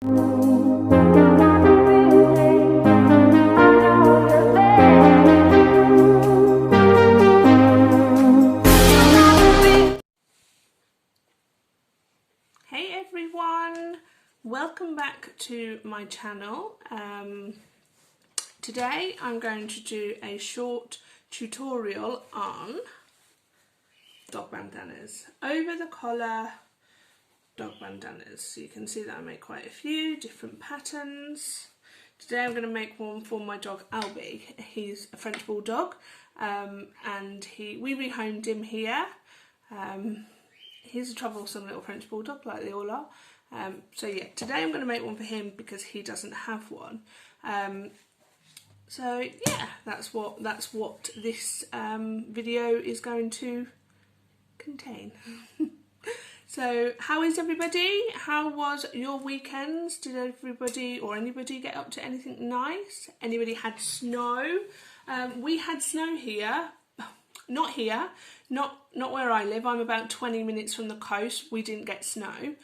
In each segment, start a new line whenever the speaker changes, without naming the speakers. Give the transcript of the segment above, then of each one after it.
Hey everyone, welcome back to my channel. Today I'm going to do a short tutorial on dog bandanas, over the collar dog bandanas. So you can see that I make quite a few different patterns. Today I'm going to make one for my dog Albie. He's a French Bulldog, and we rehomed him here. He's a troublesome little French Bulldog, like they all are. So yeah, today I'm going to make one for him because he doesn't have one. So yeah, that's what this video is going to contain. So how is everybody? How was your weekends? Did everybody or anybody get up to anything nice? Anybody had snow? We had snow here. Not here, not where I live. I'm about 20 minutes from the coast. We didn't get snow,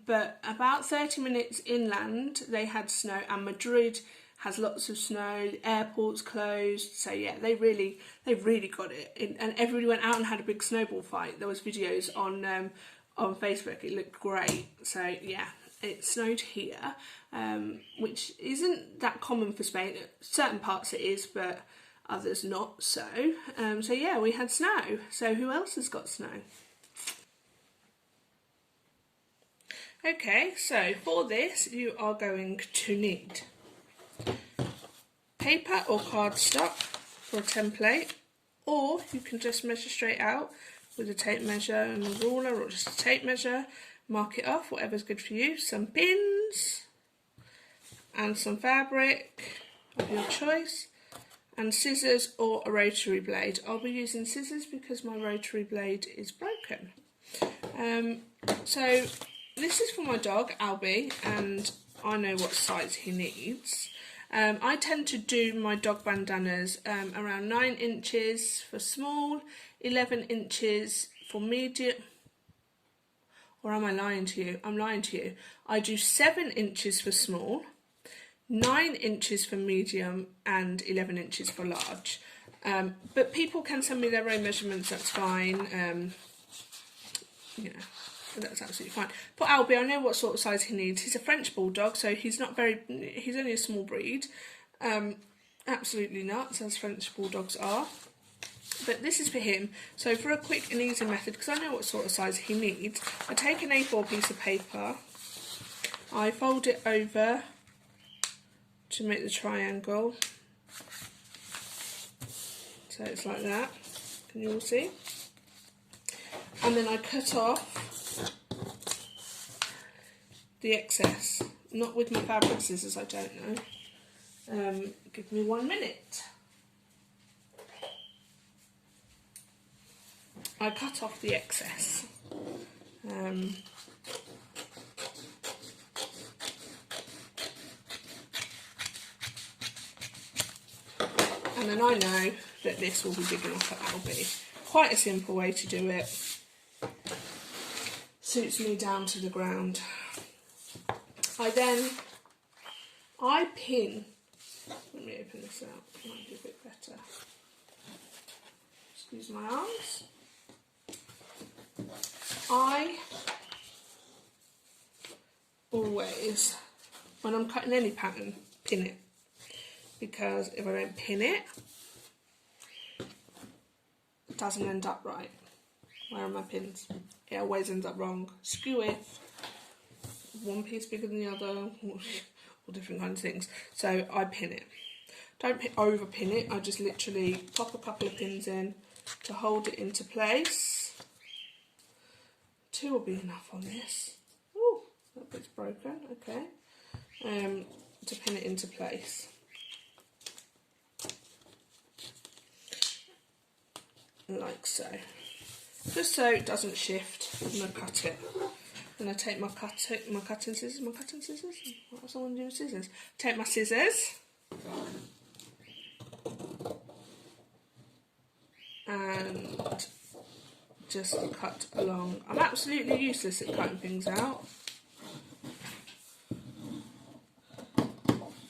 but about 30 minutes inland they had snow, and Madrid has lots of snow. The airport's closed, so yeah, they really got it. And everybody went out and had a big snowball fight. There was videos on Facebook. It looked great. So yeah, it snowed here, which isn't that common for Spain. Certain parts it is, but others not so. So yeah, we had snow. So who else has got snow? Okay, so for this you are going to need paper or cardstock for a template, or you can just measure straight out with a tape measure and a ruler, or just a tape measure, mark it off, whatever's good for you. Some pins and some fabric of your choice, and scissors or a rotary blade. I'll be using scissors because my rotary blade is broken. So this is for my dog Albie, and I know what size he needs. I tend to do my dog bandanas around 9 inches for small, 11 inches for medium. Or am I lying to you? I'm lying to you. I do 7 inches for small, 9 inches for medium, and 11 inches for large. But people can send me their own measurements, that's fine. You know, that's absolutely fine. For Albie, I know what sort of size he needs. He's a French Bulldog, so he's only a small breed. Absolutely nuts, as French Bulldogs are. But this is for him. So for a quick and easy method, because I know what sort of size he needs, I take an A4 piece of paper, I fold it over to make the triangle, so it's like that. Can you all see? And then I cut off the excess, not with my fabric scissors, I don't know. Give me 1 minute. I cut off the excess. And then I know that this will be big enough for Albie. Quite a simple way to do it. Suits me down to the ground. I pin. Let me open this out. Might be a bit better. Excuse my arms. I always, when I'm cutting any pattern, pin it. Because if I don't pin it, it doesn't end up right. Where are my pins? It always ends up wrong. Skew it. One piece bigger than the other. All different kinds of things. So I pin it. Don't over pin it. I just literally pop a couple of pins in to hold it into place. 2 will be enough on this. Oh, that bit's broken. Okay. To pin it into place. Like so. Just so it doesn't shift when I cut it. Then I take my cutting scissors. What was someone doing with scissors? Take my scissors and just cut along. I'm absolutely useless at cutting things out.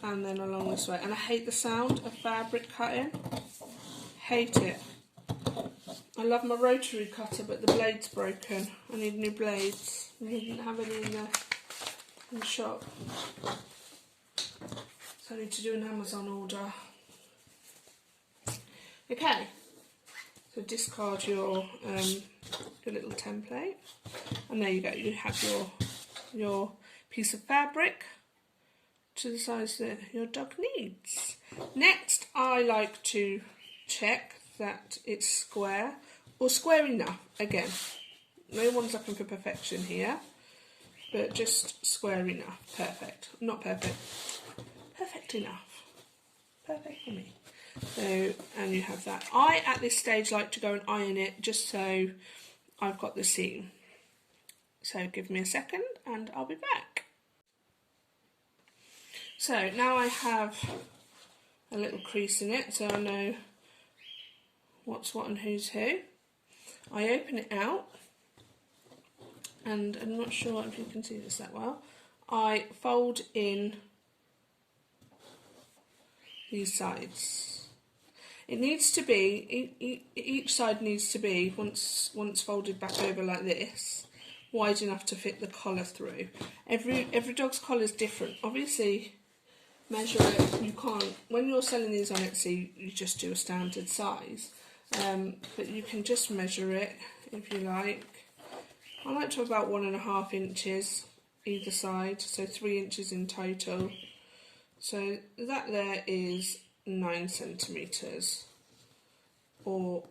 and then along this way. And I hate the sound of fabric cutting. Hate it. I love my rotary cutter, but the blade's broken. I need new blades. I didn't have any in the shop. So I need to do an Amazon order. Okay, so discard your little template, and there you go. You have your piece of fabric to the size that your dog needs. Next, I like to check that it's square or square enough. Again, no one's looking for perfection here, but just square enough. Perfect. Not perfect. Perfect enough. Perfect for me. So, and you have that. I, at this stage, like to go and iron it just so I've got the seam. So give me a second and I'll be back. So now I have a little crease in it, so I know what's what and who's who. I open it out, and I'm not sure if you can see this that well. I fold in these sides. It needs to be, each side needs to be, once folded back over like this, wide enough to fit the collar through. Every dog's collar is different. Obviously, measure it. You can't, when you're selling these on Etsy, you just do a standard size. But you can just measure it if you like. I like to have about 1.5 inches either side, so 3 inches in total. So that there is 9 centimetres, or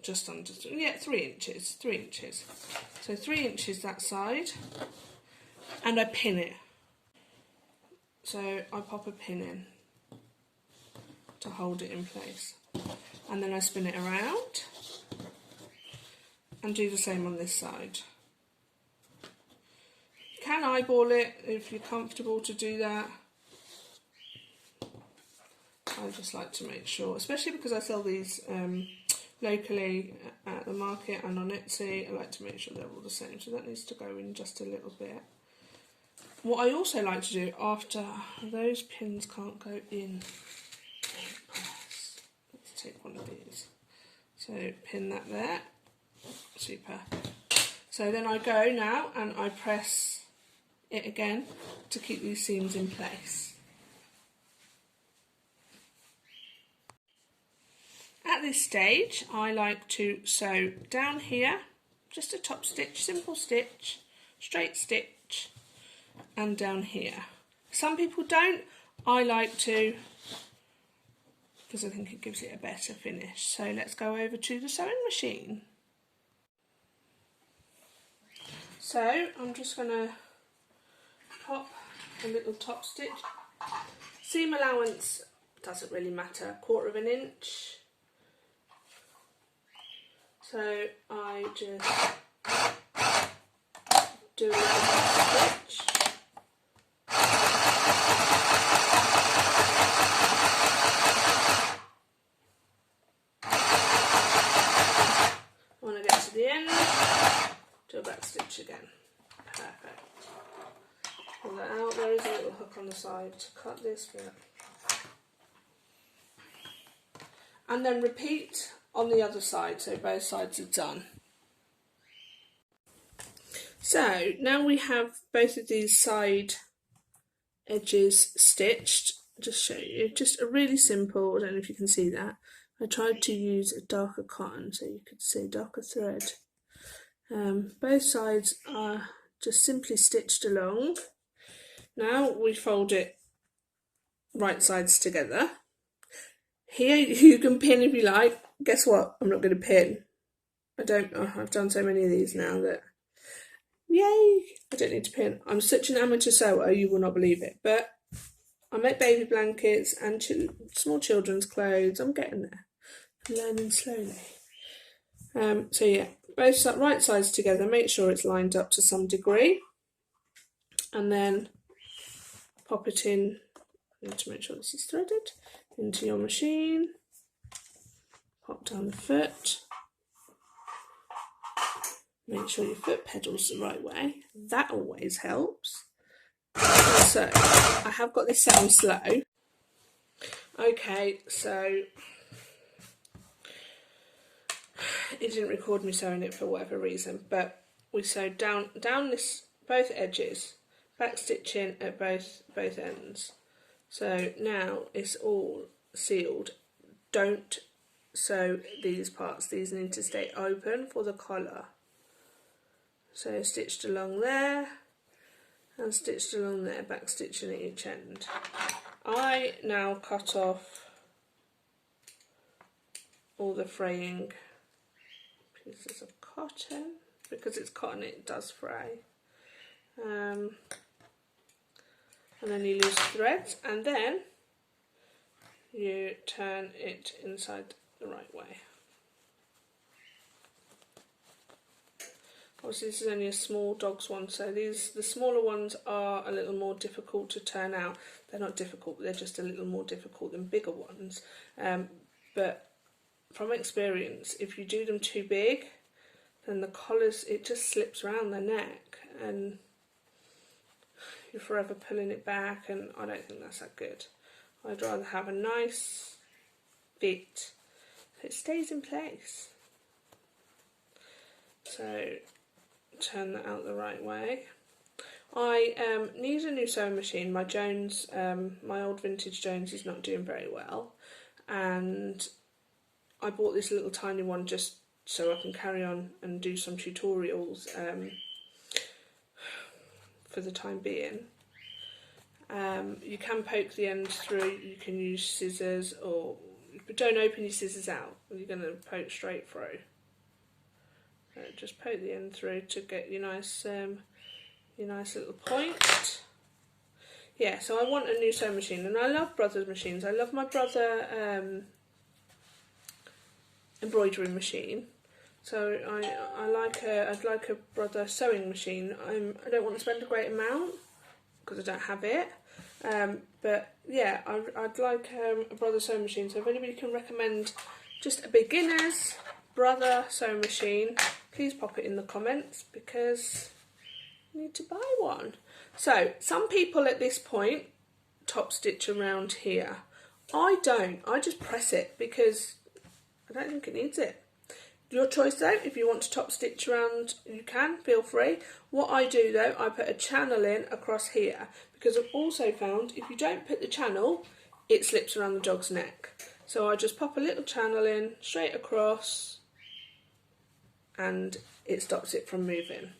just under, 3 inches, 3 inches. So 3 inches that side, and I pin it. So I pop a pin in to hold it in place, and then I spin it around and do the same on this side. You can eyeball it if you're comfortable to do that. I just like to make sure, especially because I sell these locally at the market and on Etsy, I like to make sure they're all the same, so that needs to go in just a little bit. What I also like to do after those pins can't go in, let's take one of these. So pin that there, super. So then I go now and I press it again to keep these seams in place. At this stage, I like to sew down here, just a top stitch, simple stitch, straight stitch, and down here. Some people don't. I like to, because I think it gives it a better finish. So let's go over to the sewing machine. So I'm just going to pop a little top stitch. Seam allowance doesn't really matter, 1/4 inch. So I just do a little stitch. When I get to the end, do a back stitch again. Perfect. Pull that out. There is a little hook on the side to cut this bit. And then repeat on the other side, so both sides are done. So now we have both of these side edges stitched. Just show you, just a really simple, I don't know if you can see that. I tried to use a darker cotton so you could see darker thread. Both sides are just simply stitched along. Now we fold it right sides together. Here you can pin if you like. Guess what? I'm not going to pin. I've done so many of these now that, yay, I don't need to pin. I'm such an amateur sewer, you will not believe it. But I make baby blankets and small children's clothes. I'm getting there. I'm learning slowly. So yeah, both right sides together. Make sure it's lined up to some degree. And then pop it in. I need to make sure this is threaded. Into your machine. Pop down the foot. Make sure your foot pedals the right way. That always helps. So I have got this set on slow. Okay, so it didn't record me sewing it for whatever reason, but we sewed down this both edges, back stitching at both ends. So now it's all sealed. Don't sew these parts, these need to stay open for the collar. So stitched along there and stitched along there, back stitching at each end. I now cut off all the fraying pieces of cotton, because it's cotton it does fray, and then you lose threads, and then you turn it inside the right way. Obviously this is only a small dog's one, so the smaller ones are a little more difficult to turn out. They're not difficult, they're just a little more difficult than bigger ones, but from experience, if you do them too big, then the collars, it just slips around the neck and you're forever pulling it back, and I don't think that's that good. I'd rather have a nice fit so it stays in place. So turn that out the right way. I need a new sewing machine. My Jones, my old vintage Jones is not doing very well, and I bought this little tiny one just so I can carry on and do some tutorials for the time being. You can poke the ends through, you can use scissors, but don't open your scissors out, you're going to poke straight through. Just poke the end through to get your nice little point. Yeah, so I want a new sewing machine, and I love Brother's machines. I love my Brother embroidery machine. So I'd like a Brother sewing machine. I don't want to spend a great amount because I don't have it. But yeah, I'd like a Brother sewing machine. So if anybody can recommend just a beginner's Brother sewing machine, please pop it in the comments, because I need to buy one. So some people at this point top stitch around here. I don't. I just press it because I don't think it needs it. Your choice though, if you want to top stitch around, you can, feel free. What I do though, I put a channel in across here, because I've also found if you don't put the channel, it slips around the dog's neck. So I just pop a little channel in straight across and it stops it from moving.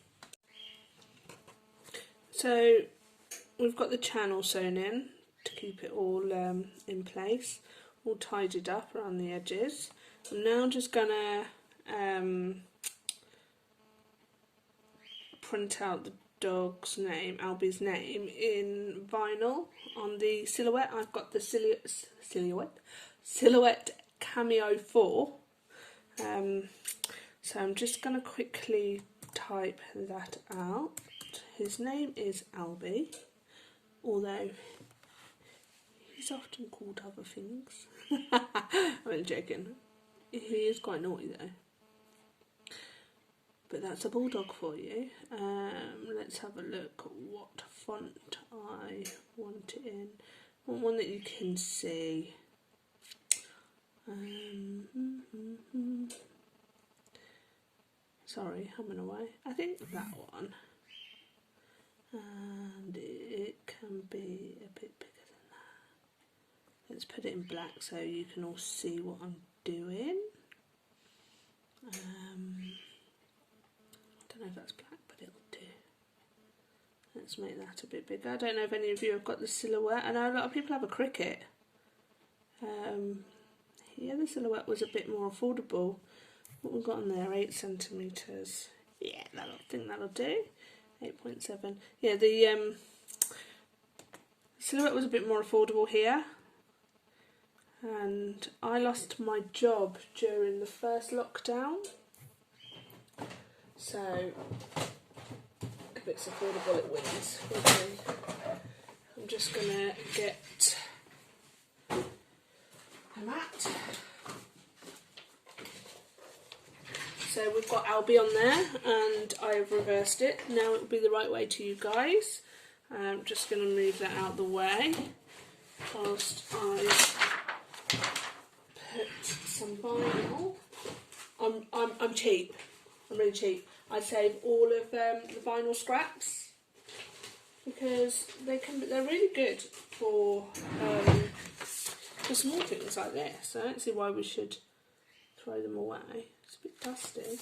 So we've got the channel sewn in to keep it all in place, all tidied up around the edges. I'm now just gonna print out the dog's name, Albie's name, in vinyl on the silhouette. I've got the silhouette Cameo 4. So I'm just gonna quickly type that out. His name is Albie, although he's often called other things. I'm only joking. He is quite naughty though. But that's a bulldog for you. Let's have a look at what font I want it in. I want one that you can see. Sorry, humming away. I think that one. And it can be a bit bigger than that. Let's put it in black so you can all see what I'm doing. I don't know if that's black, but it'll do. Let's make that a bit bigger. I don't know if any of you have got the silhouette. I know a lot of people have a cricket. Yeah, the silhouette was a bit more affordable. What we've got on there, 8 centimetres. Yeah, I think that'll do. 8.7. Yeah, the silhouette was a bit more affordable here. And I lost my job during the first lockdown. So, if it's affordable, it wins. I'm just going to get a mat. So we've got Albie on there, and I've reversed it. Now it will be the right way to you guys. I'm just going to move that out of the way whilst I put some vinyl. I'm cheap. I'm really cheap. I save all of the vinyl scraps because they're really good for small things like this. I don't see why we should throw them away. It's a bit dusty.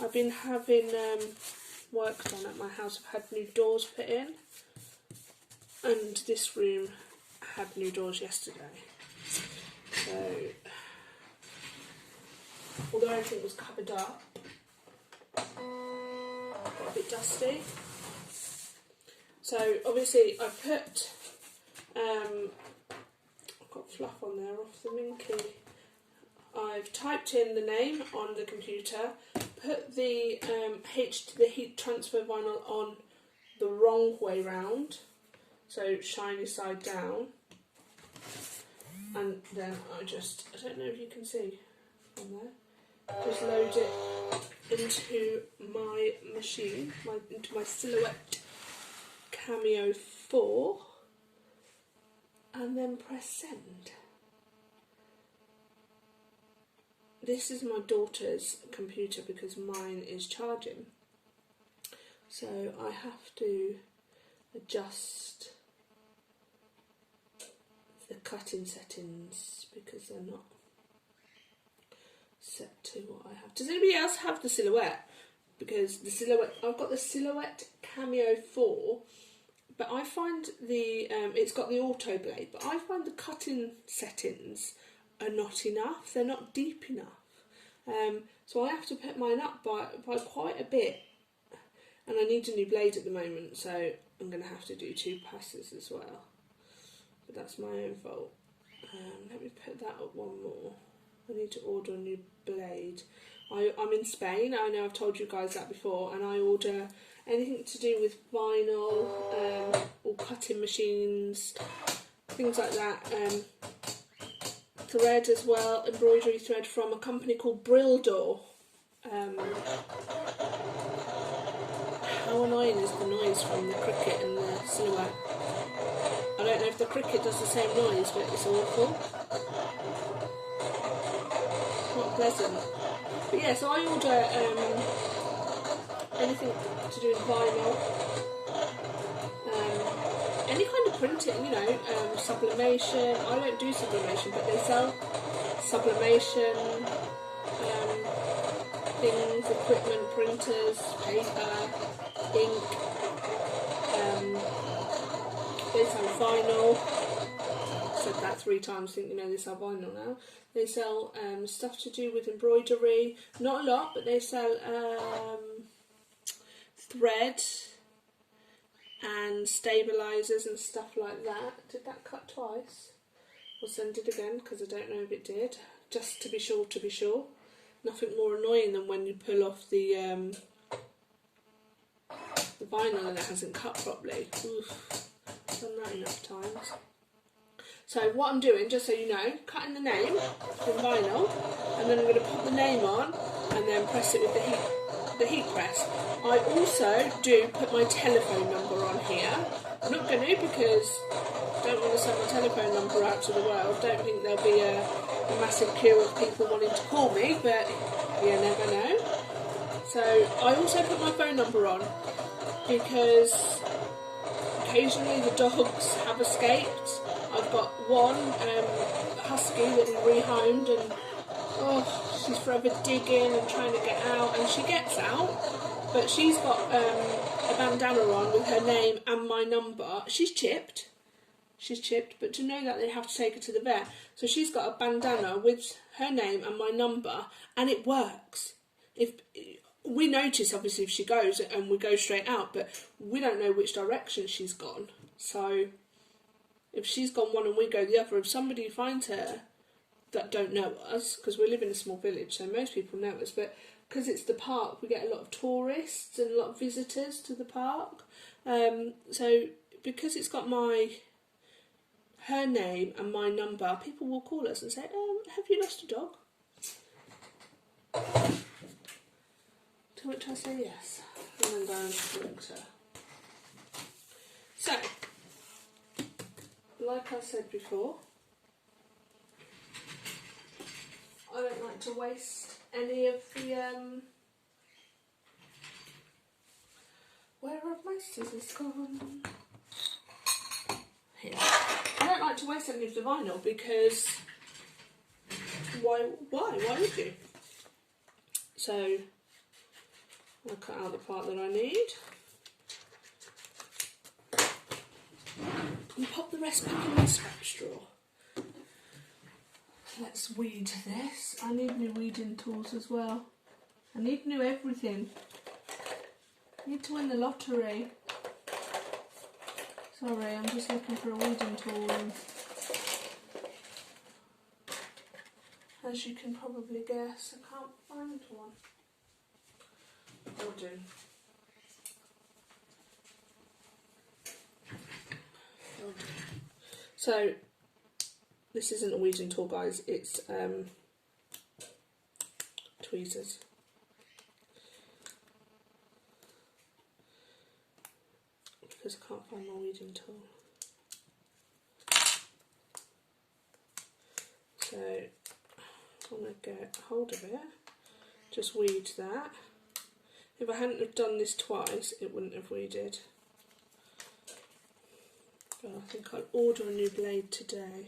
I've been having work done at my house. I've had new doors put in, and this room had new doors yesterday. So, although everything was covered up, got a bit dusty. So obviously I put, I've got fluff on there off the Minky. I've typed in the name on the computer, put the heat transfer vinyl on the wrong way round, so shiny side down, and then I don't know if you can see on there, just load it into my machine, into my Silhouette Cameo 4, and then press send. This is my daughter's computer because mine is charging, so I have to adjust the cutting settings because they're not set to what I have. Does anybody else have the Silhouette? Because the Silhouette, I've got the Silhouette Cameo 4, but I find it's got the auto blade, but I find the cutting settings are not enough. They're not deep enough. So I have to put mine up by quite a bit, and I need a new blade at the moment, so I'm going to have to do 2 passes as well. But that's my own fault. Let me put that up one more. I need to order a new blade. I'm in Spain. I know I've told you guys that before, and I order anything to do with vinyl or cutting machines, things like that. Thread as well, embroidery thread from a company called Brildor. How annoying is the noise from the Cricut and the Silhouette? I don't know if the Cricut does the same noise, but it's awful. Not pleasant. But yeah, so I order anything to do with vinyl. Any kind of printing, you know, sublimation. I don't do sublimation, but they sell sublimation things, equipment, printers, paper, ink. They sell vinyl. I've said that 3 times, think you know they sell vinyl now. They sell stuff to do with embroidery. Not a lot, but they sell thread and stabilisers and stuff like that. Did that cut twice? I'll send it again because I don't know if it did. Just to be sure. Nothing more annoying than when you pull off the vinyl and it hasn't cut properly. Oof, I've done that enough times. So what I'm doing, just so you know, cutting the name in vinyl, and then I'm going to put the name on and then press it with the heat press. I also do put my telephone number on here. I'm not going to because I don't want to send my telephone number out to the world. Don't think there'll be a massive queue of people wanting to call me, but you never know. So I also put my phone number on because occasionally the dogs have escaped. I've got one husky that we rehomed, and she's forever digging and trying to get out, and she gets out, but she's got a bandana on with her name and my number. She's chipped, but to know that they have to take her to the vet, so she's got a bandana with her name and my number, and it works. If we notice, obviously, if she goes and we go straight out, but we don't know which direction she's gone, so if she's gone one and we go the other, if somebody finds her that don't know us, because we live in a small village, so most people know us, but because it's the park, we get a lot of tourists and a lot of visitors to the park. So because it's got her name and my number, people will call us and say, have you lost a dog? To which I say yes, and then go and talk to her. like I said before, I don't like to waste any of the, where have my scissors gone? Here. I don't like to waste any of the vinyl because why would you? So I'll cut out the part that I need and pop the rest back in my scrap straw. Let's weed this. I need new weeding tools as well. I need new everything. I need to win the lottery. Sorry, I'm just looking for a weeding tool. And as you can probably guess, I can't find one. Will do. So this isn't a weeding tool, guys, it's tweezers. Because I can't find my weeding tool. So I'm going to get hold of it, just weed that. If I hadn't have done this twice, it wouldn't have weeded. But I think I'll order a new blade today.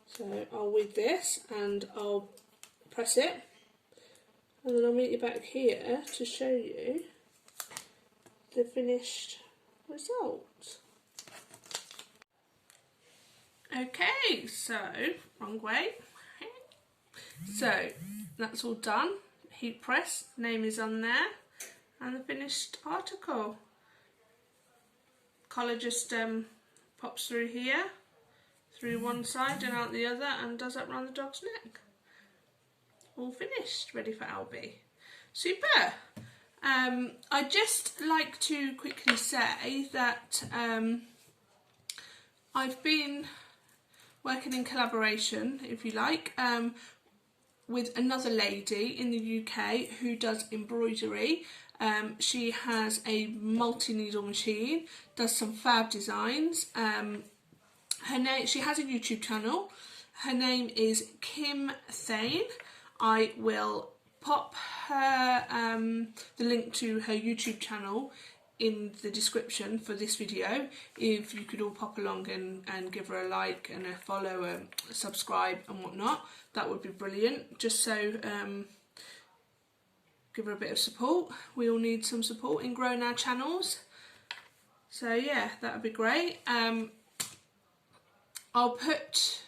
So I'll weed this and I'll press it, and then I'll meet you back here to show you the finished result. Okay, so wrong way. So that's all done. Heat press, name is on there, and the finished article. Collar just pops through here, through one side and out the other, and does up around the dog's neck. All finished, ready for Albie. Super. I'd just like to quickly say that I've been working in collaboration, if you like, with another lady in the UK who does embroidery. She has a multi-needle machine, does some fab designs. Her name, she has a YouTube channel. Her name is Kim Thane. I will pop her the link to her YouTube channel in the description for this video. If you could all pop along and give her a like and a follow and subscribe and whatnot, that would be brilliant. Just so give her a bit of support. We all need some support in growing our channels. So yeah, that would be great. I'll put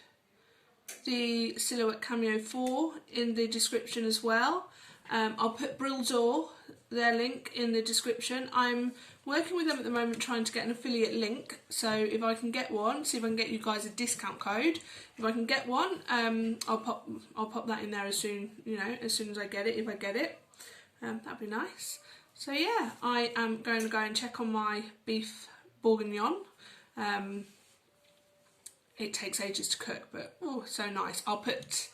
the Silhouette Cameo 4 in the description as well. I'll put Brildor, their link, in the description. I'm working with them at the moment trying to get an affiliate link, so if I can get one, see if I can get you guys a discount code. If I can get one, I'll pop that in there as soon as I get it, if I get it. That'd be nice. So yeah, I am going to go and check on my beef bourguignon. It takes ages to cook, but oh, so nice. I'll put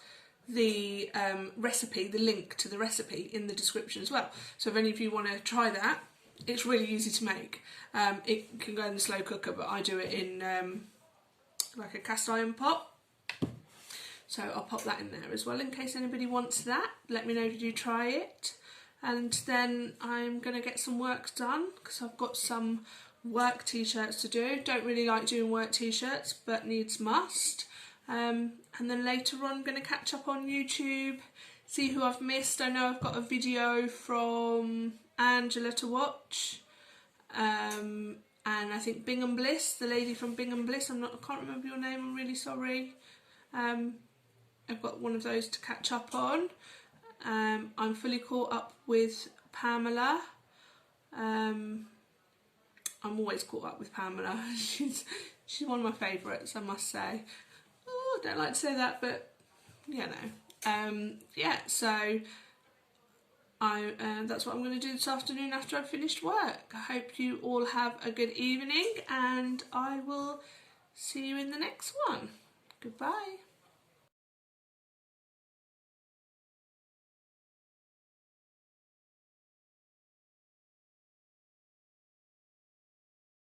the recipe, the link to the recipe, in the description as well. So if any of you want to try that, it's really easy to make. It can go in the slow cooker, but I do it in like a cast iron pot. So I'll pop that in there as well in case anybody wants that. Let me know if you try it. And then I'm going to get some work done because I've got some work t-shirts to do. Don't really like doing work t-shirts, but needs must. And then later on I'm going to catch up on YouTube, see who I've missed. I know I've got a video from Angela to watch, and I think Bingham Bliss, the lady from Bingham Bliss. I can't remember your name, I'm really sorry. I've got one of those to catch up on. I'm fully caught up with Pamela. I'm always caught up with Pamela. She's one of my favourites, I must say. Oh, I don't like to say that, but you know. Yeah, so that's what I'm going to do this afternoon after I've finished work. I hope you all have a good evening, and I will see you in the next one. Goodbye.